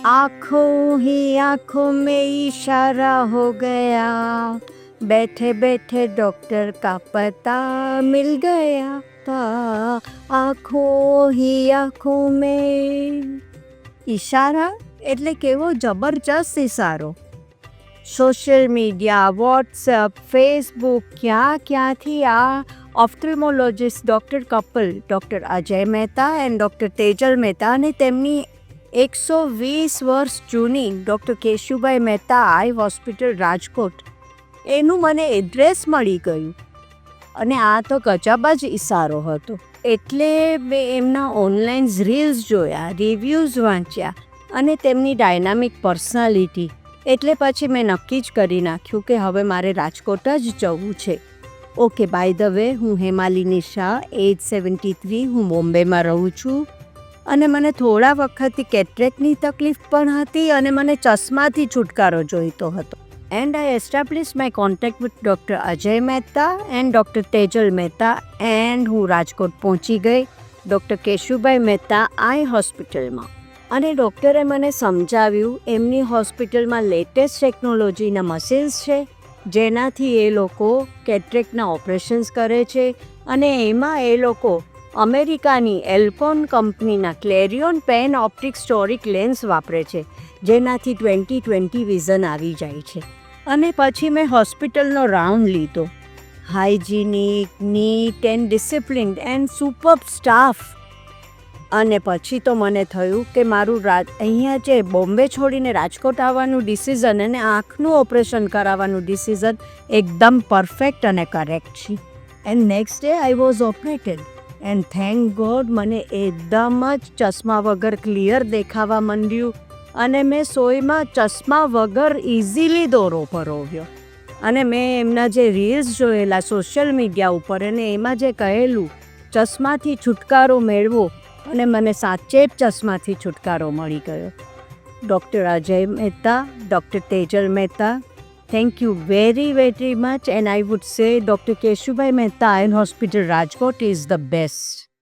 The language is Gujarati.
आँखों ही आँखों में इशारा हो गया, बैठे बैठे डॉक्टर का पता मिल गया था। आँखों ही आँखों में ઈશારા એટલે કેવો જબરજસ્ત ઈશારો. સોશિયલ મીડિયા, વોટ્સએપ, ફેસબુક, ક્યાંથી આ ophthalmologist doctor couple, doctor Ajay Mehta and doctor Tejal Mehta અને તેમની 120 વર્ષ જૂની doctor Keshubhai Mehta eye hospital Rajkot, એનું મને એડ્રેસ મળી ગયું. અને આ તો ગજબ જ ઈશારો હતો. એટલે મેં એમના ઓનલાઈન રીલ્સ જોયા, રિવ્યૂઝ વાંચ્યા અને તેમની ડાયનામિક પર્સનાલિટી. એટલે પછી મેં નક્કી જ કરી નાખ્યું કે હવે મારે રાજકોટ જ જવું છે. ઓકે, બાય ધ વે, હું હેમાલિની શાહ, એજ 73, હું બોમ્બેમાં રહું છું અને મને થોડા વખતથી કેટરેક્ટની તકલીફ પણ હતી અને મને ચશ્માથી છુટકારો જોઈતો હતો. And I established my contact with Dr. Ajay Mehta and Dr. Tejal Mehta and હું રાજકોટ પહોંચી ગઈ ડૉક્ટર કેશુભાઈ મહેતા આઈ હોસ્પિટલમાં. અને ડૉક્ટરે મને સમજાવ્યું એમની હોસ્પિટલમાં લેટેસ્ટ ટેકનોલોજીના મશીન્સ છે જેનાથી એ લોકો કેટરેક્ટના ઓપરેશન્સ કરે છે અને એમાં એ લોકો અમેરિકાની એલ્કોન કંપનીના ક્લેરિયોન પેન ઓપ્ટિક સ્ટોરિક લેન્સ વાપરે છે જેનાથી 20/20 વિઝન આવી જાય છે. અને પછી મેં હોસ્પિટલનો રાઉન્ડ લીધો. Hygienic, neat and disciplined and superb staff. અને પછી તો મને થયું કે મારું અહીંયા જે બોમ્બે છોડીને રાજકોટ આવવાનું ડિસિઝન અને આંખનું ઓપરેશન કરાવવાનું ડિસિઝન એકદમ પરફેક્ટ અને કરેક્ટ છે. And next day I was operated and thank God મને એકદમ જ ચશ્મા વગર ક્લિયર દેખાવા માંડ્યું અને મેં સોયમાં ચશ્મા વગર ઇઝીલી દોરો પરોવ્યો. અને મેં એમના જે રીલ્સ જોયેલા સોશિયલ મીડિયા ઉપર અને એમાં જે કહેલું ચશ્માથી છુટકારો મેળવો અને મને સાચે જ ચશ્માથી છુટકારો મળી ગયો. Doctor Ajay Mehta, doctor Tejal Mehta, thank you very very much. And I would say doctor Keshubhai Mehta eye hospital Rajkot is the best.